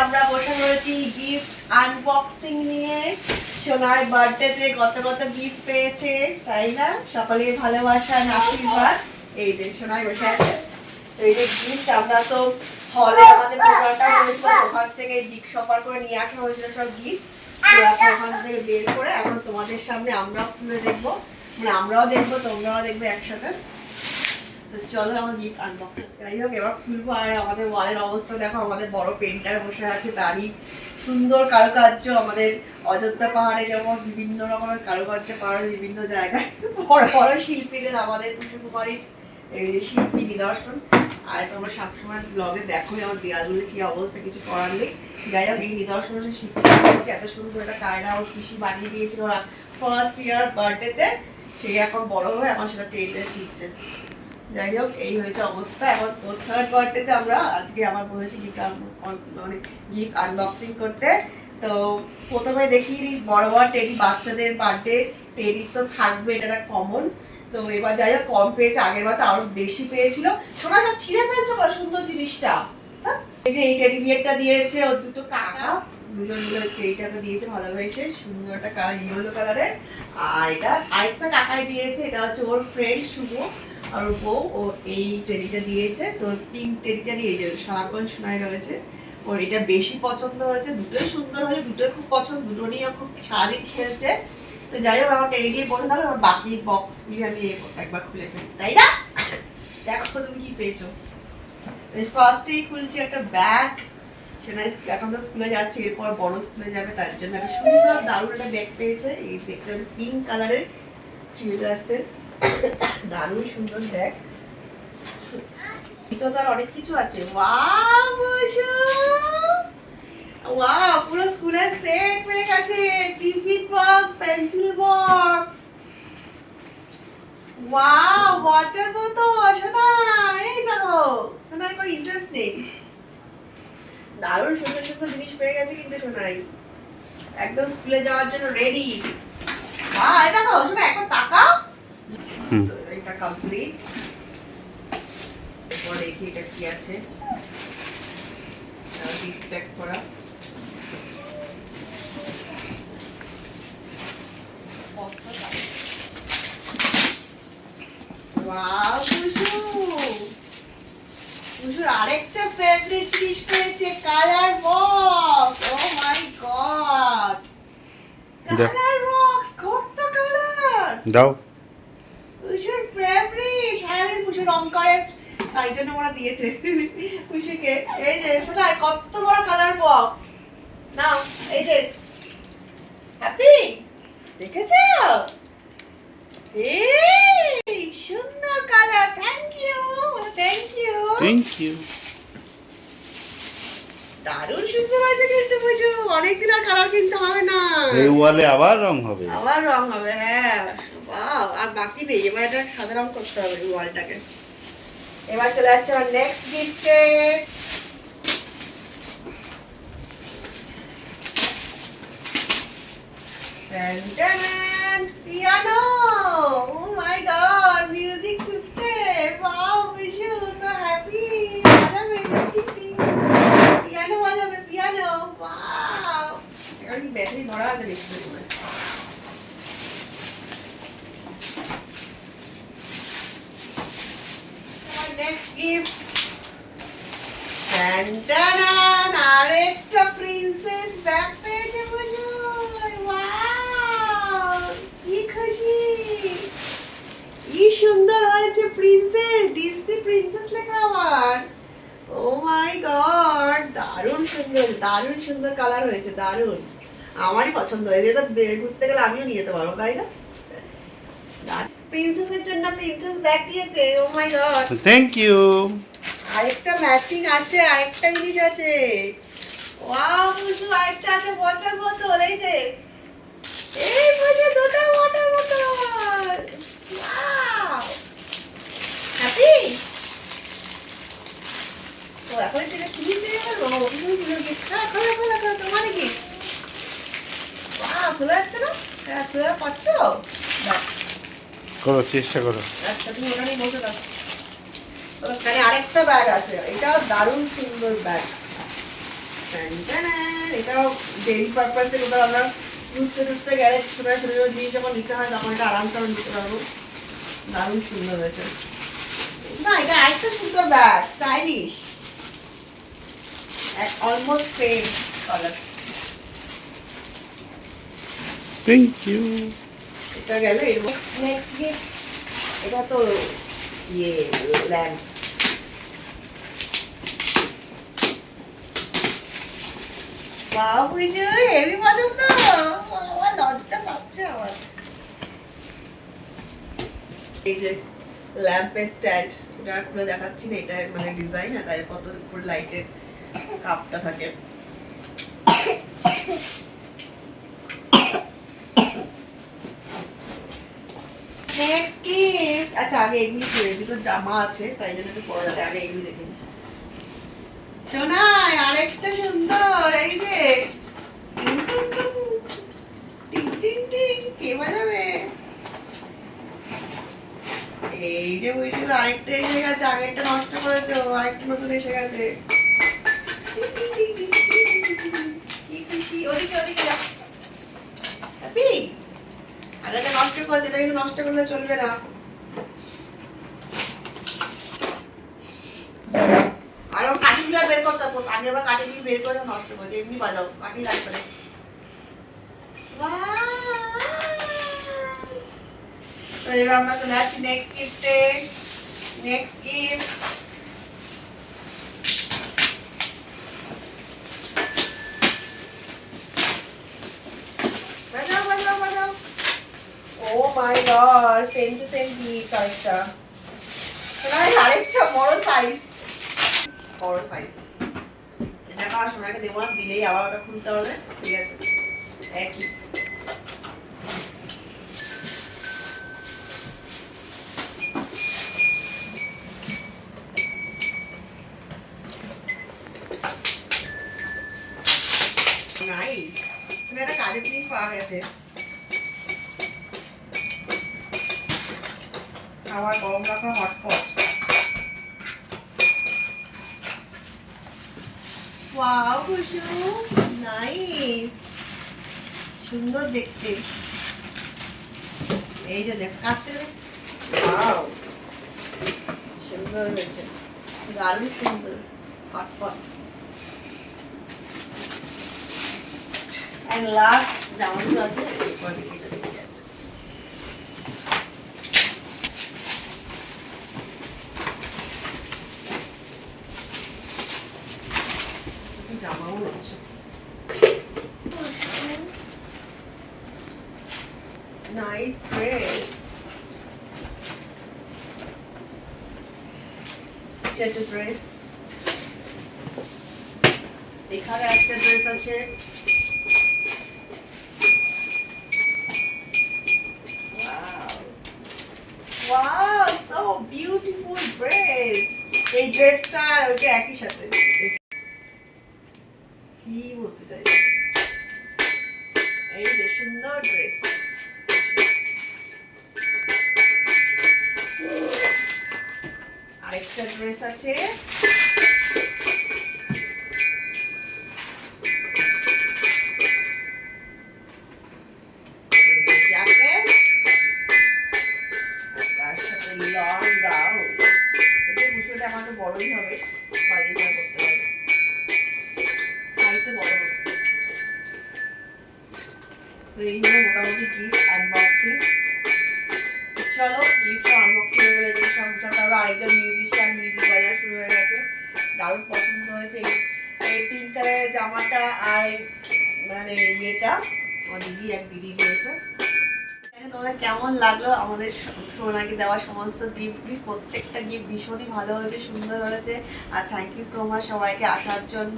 আমরা বসে রয়েছি গিফট আনবক্সিং নিয়ে। সোনার বার্থডেতে কত কত গিফট পেয়েছে, তাই না? সকলের ভালোবাসা আশীর্বাদ। এই যে সোনাই বসে আছে, এই যে গিফট। আমরা তো হলে আমাদের প্রোগ্রামটা হয়েছিল, ওখান থেকে বিগ শপার করে নিয়ে আসা হয়েছিল সব গিফট। তো এখন ওখান থেকে বের করে এখন তোমাদের সামনে আমরাও খুলে দেখবো, মানে আমরাও দেখবো তোমরাও দেখবে একসাথে। চলো আমার গিফট আনবক্সিং। যাই হোক, এবার খুলবো। আর আমাদের ওয়ালের অবস্থা দেখো, আমাদের বড় পেন্টার বসে আছে, তারই সুন্দর কারুকার্য। আমাদের অযোধ্যা পাহাড়ে যেমন বিভিন্ন রকমের কারুকার্য পাওয়া যায় বিভিন্ন জায়গায়, বড় বড় শিল্পীদের, আমাদের কুসুমকুমারীর এই শিল্পী নিদর্শন। আর তোমরা সবসময় ব্লগে দেখো আমার দেয়ালগুলো কি অবস্থা, কিছু করার নেই। যাই হোক, এই নিদর্শন শিখছি। এত সুন্দর একটা কায়রা ওর পিসি বানিয়ে দিয়েছিল ওরা ফার্স্ট ইয়ার বার্থডেতে। সে এখন বড় হয়ে এখন সেটা ট্রেনে শিখছে। যাই হোক, এই হয়েছে অবস্থা। এখন ওর থার্ড বার্থডেতে আমরা আজকে আবার বলেছি গিফট আনবক্সিং করতে। তো প্রথমে দেখি বড় বড় টেডি, বাচ্চাদের বার্থডে টেডি তো থাকবে, এটা একটা কমন। তো এবার যাই হোক, কম পেয়েছে, আগের বার তো আরো বেশি পেয়েছিল। সোনা সব ছিঁড়ে ফেলছো কত সুন্দর জিনিসটা। এই যে এই টেডি বিয়ারটা দিয়েছে ওর দুটো কাকা, দুজন মিলে টেডিটাকে দিয়েছে ভালোবেসে, সুন্দর একটা কালার, ইয়েলো কালারের। আর এটা আরেকটা কাকাই দিয়েছে, এটা হচ্ছে ওর ফ্রেন্ড শুভ আর বউ। ও এই টেডিটা দিয়েছে। তো পিঙ্ক টেডিটা নিয়ে এই যে সারাক্ষণ শোনাই রয়েছে, ওর এটা বেশি পছন্দ হয়েছে। দুটোই সুন্দর হয়েছে, দুটোই খুব পছন্দ, দুটো নিয়ে খুব সারাদিন খেলছে। তো যাই হোক, আমার টেডি দিয়ে বসে থাকো, বাকি বক্সগুলি আমি একবার খুলে ফেলি, তাই না? দেখো তুমি কি পেয়েছো। ফার্স্টেই খুলছি একটা ব্যাগ। সেটা এখন তো স্কুলে যাচ্ছে, এরপর বড় স্কুলে যাবে, তার জন্য একটা সুন্দর দারুণ একটা ব্যাগ পেয়েছে। এই দেখতে হচ্ছে পিঙ্ক কালারের শ্রীলাসের, দারুণ সুন্দর ব্যাগ। তো তার অনেক কিছু আছে। ওয়াও বসু, ওয়াও, পুরো স্কুলের সেট পেয়ে গেছে। Tiffin box, pencil box, wow, water বোতল। শোনা এই দেখো, শোনা কোনো ইন্টারেস্ট নেই। দারুণ সুন্দর সুন্দর জিনিস পেয়ে গেছে কিন্তু শোনাই, একদম স্কুলে যাওয়ার জন্য রেডি। এই দেখো শোনা, এখন তাকাও। এটা কমপ্লিট। এরপর দেখি এটা কি আছে, প্যাক করা। ওয়াও কুসু, কুসুর আরেকটা ফেভারিট জিনিস পেয়েছে, colour box. O my god, colour box, কত কালার দাও। কুসুর ফেভারিট, সারাদিন কুসু রং করে, তাই জন্য ওরা দিয়েছে কুসুকে। এই যে শোনা, কত বড় কালার বক্স। নাও এই যে, হ্যাপি দেখেছো? এই সুন্দর colour. Thank you, thank you, thank you. দারুণ সুন্দর আছে কিন্তু বুঝু, অনেকদিন আর কালার কিনতে হবে না। এই ওয়ালে আবার রং হবে, আবার রং হবে। হ্যাঁ, ওয়াও, আর বাকি নেই, এবার এটা সাদা রং করতে হবে এই ওয়ালটাকে। এবার চলে যাচ্ছে আমার নেক্সট গিফটে। Piano. Oh my god, music system. Wow Bishu, so happy. বাজাবে টিক টিক, পিয়ানো বাজাবে, পিয়ানো। ওয়াও, এখানে কি ব্যাটারি ভরা আছে নিশ্চয়ই। নেক্সট গিফট, আরেকটা প্রিন্সেস ব্যাগ পেয়েছে বুঝু। ওয়াও, কি খুশি, কি সুন্দর হয়েছে প্রিন্সেস, ডিজনি প্রিন্সেস লেখা আবার। ও মাই গড, দারুণ সুন্দর, দারুণ সুন্দর কালার হয়েছে, দারুণ। আমারই পছন্দ হয়েছে। এটা ঘুরতে গেলে আমিও নিয়ে যেতে পারবো, তাই না? প্রিন্সেসের জন্য প্রিন্সেস ব্যাগ দিয়েছে। ও মাই গড, থ্যাংক ইউ। আরেকটা ম্যাচিং আছে, আরেকটা জিনিস আছে। ওয়াও বুঝু, আরেকটা আছে ওয়াটার বোতল। এই যে, এই বুঝু, দুটো ওয়াটার বোতল। Wow, happy. তো এখন এটা খুলে দিয়ে ফেলবো, তুমি খুলে গিফট। হ্যাঁ, খোলা খোলা খোলা, তোমারই গিফট। ওয়াও, খোলা যাচ্ছে না? হ্যাঁ, খোলা পাচ্ছ? করো, চেষ্টা করো। আচ্ছা, তুমি ওটা নিয়ে বসে থাকো। ওখানে আরেকটা ব্যাগ আছে, এটাও দারুণ সুন্দর ব্যাগ। এটাও ডেইলি পারপাসে কোথাও আমরা ঘুরতে ঘুরতে গেলে ছোট ছোট জিনিস যখন নিতে হয় তখন এটা আরাম করে নিতে পারবো। দারুণ সুন্দর হয়েছে। না এটা আরেকটা সুন্দর bag, stylish, almost same colour. Thank you. এটা গেল। নেক্সট গিফট, এটা তো ইয়ে ল্যাম্প। বাবু হেভি পছন্দ, আমার লজ্জা পাচ্ছে আমার। এই যে ল্যাম্পের স্ট্যান্ড, এটা খুলে দেখাচ্ছি না, এটা মানে ডিজাইন না, তাই কত উপর লাইটের কাপটা থাকে। নেক্সট গিফট, আচ্ছা আগে এগুলি কি দুটো জামা আছে তাই জন্য একটু পরে যাবে, আগে এগুলি দেখে নিই। শোনাই আরেকটা সুন্দর, এই যে টিং টিং টিং টিং টিং, কে বাজাবে? এই যে বুঝলি আরেকটা এসে গেছে, আগেরটা নষ্ট করেছে, আরেকটা নতুন এসে গেছে। কি খুশি, ওদিকে ওদিকে যা। হ্যাপি, আগেরটা নষ্ট করেছে, এটা কিন্তু নষ্ট করলে চলবে না। আরো কাঠিগুলো বের করতে হবে, আগের বার কাঠিগুলো বের করে নষ্ট করেছে, এমনি বাজাও, কাঠি লাগবে না। তো এবার আমরা চলে যাচ্ছি নেক্সট গিফটে। নেক্সট গিফট, বাজাও বাজাও বাজাও। Oh my god, same to same gift. আরেকটা আরেকটা বড় সাইজ, বড় সাইজ। এটা আমার সোনাকে দেবো না, দিলেই আবার ওটা খুলতে হবে। ঠিক আছে, একই। নাইস, এখানে একটা কাজের জিনিস পাওয়া গেছে। খাবার গরম রাখা হটপট। ওয়াও খুশু, নাইস, সুন্দর দেখতে। এই যে দেখ, কাছ থেকে দেখ, ওয়াও সুন্দর হয়েছে, দারুণ সুন্দর, হটপট। And last জামাগুলো আছে, এরপর এটা দেখে আছে। জামাগুলো আছে। Nice dress. এটা ড্রেস, এখানে একটা ড্রেস আছে। Wow, so beautiful dress. এই ড্রেসটা আর ওইটা একই সাথে। কি বলতে চাই, এই যে সুন্দর ড্রেস। আরেকটা ড্রেস আছে, জ্যাকেট, তার সাথে লং গাউন। এই বুঝোটা আমার বড়ই হবে, কয়দিন ধরে করতে হবে, হাইটে বড় হবে। তো এই হলো মোটামুটি গিফট আনবক্সিং। চলো গিফট আনবক্সিং হয়ে গেলে এগুলো সব জানতে হবে। আরেকজন মিউজিশিয়ান মিউজিক বাজানো শুরু হয়ে গেছে, দারুণ পছন্দ হয়েছে এই পিঙ্ক কালারের জামাটা আর মানে ইয়েটা আমার দিদি এক দিদি দিয়েছে। তোমাদের কেমন লাগলো আমাদের সোনাকে দেওয়া সমস্ত গিফট? প্রত্যেকটা গিফট ভীষণই ভালো হয়েছে, সুন্দর হয়েছে। আর থ্যাংক ইউ সো মাচ সবাইকে আসার জন্য।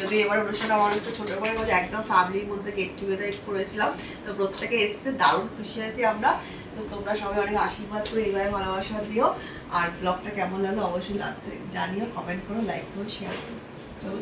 যদি এবার অনুষ্ঠানটা আমার একটু ছোটো করে বলে, একদম ফ্যামিলির মধ্যে গেট টুগেদার করেছিলাম, তো প্রত্যেকে এসছে, দারুণ খুশি আছি আমরা। তো তোমরা সবাই অনেক আশীর্বাদ করে এইভাবে ভালোবাসা দিও। আর ব্লগটা কেমন লাগলো অবশ্যই লাস্টে জানিও, কমেন্ট করো, লাইক করো, শেয়ার করো। চলো।